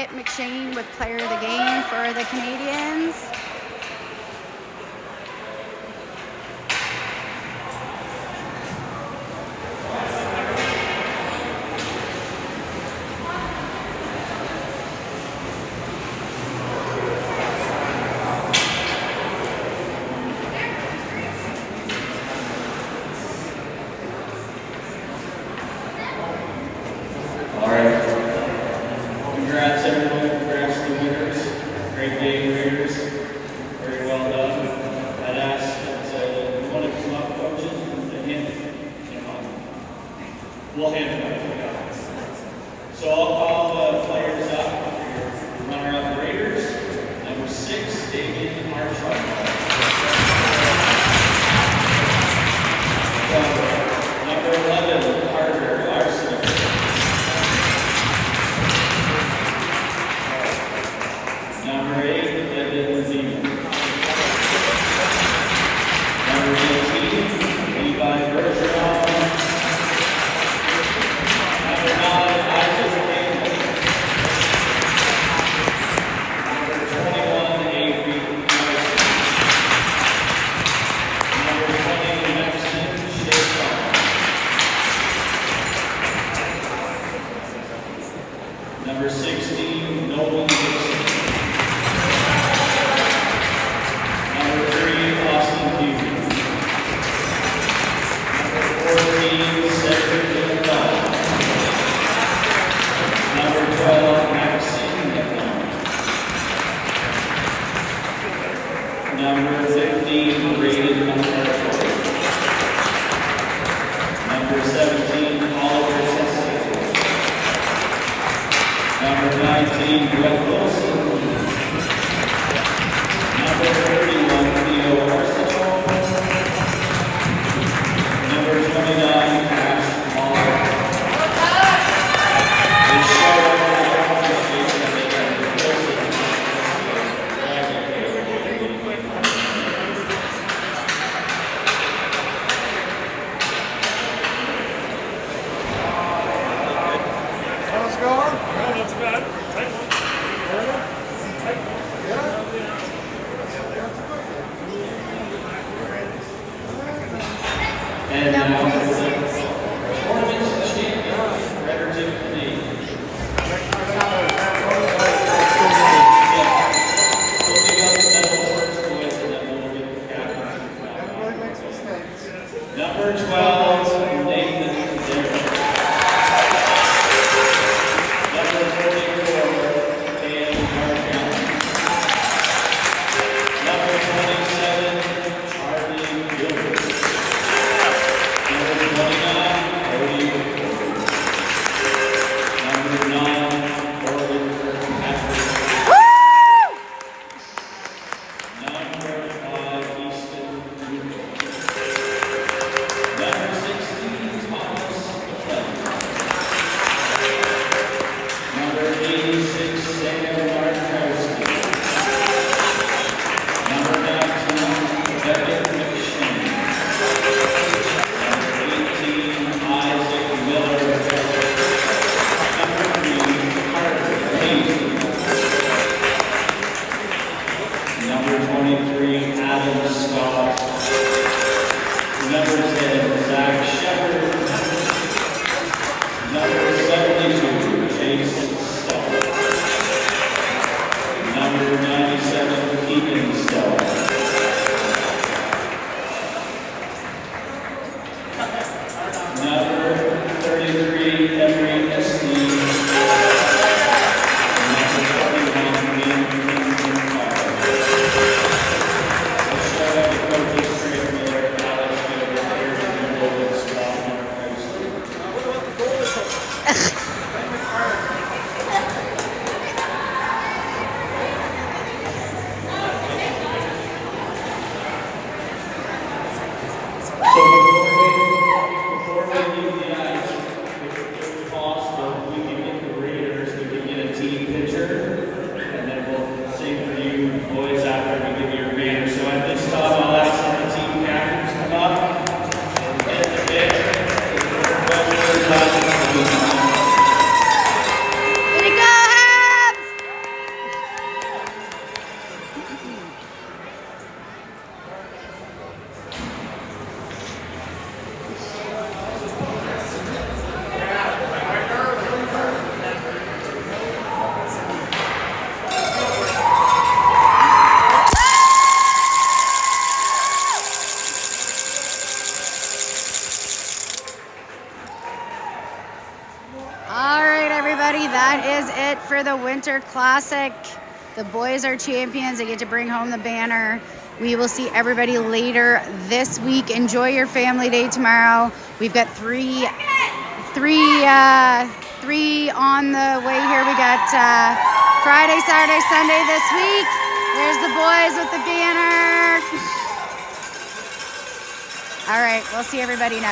McShane with player of the game for the Canadiens. We'll hand it over to you. So I'll call the players up. Runner-up Raiders, number 6, David Marchuk. Number 11, Carter Larson. Number 8, Evan Zeman. Number 18, Levi Bergeron. Number 16, Nolan Dixon. Number 3, Austin Hughes. Number 14, Cedric Lindell. Number 12, Maxine Lindell. Number 15, Braden Montero. Number 17, Oliver Sessions. Number 19, Brett Wilson. Number 31, Theo Arsenault. Number 29, Ash Mahler. How's it going? That's bad. And now, performance champion, Fredericton Canadiens. Number 12, Nathan Derrick. Number 44, Dan Markel. Number 27, Charlie Gilbert. Number 29, Cody Ford. Number 9, Corbin Kirkpatrick. Number 5, Easton Duke. Number everybody. That is it for the Winter Classic. The boys are champions. They get to bring home the banner. We will see everybody later this week. Enjoy your family day tomorrow. We've got three on the way here. We got Friday, Saturday, Sunday this week. There's the boys with the banner. All right, we'll see everybody next.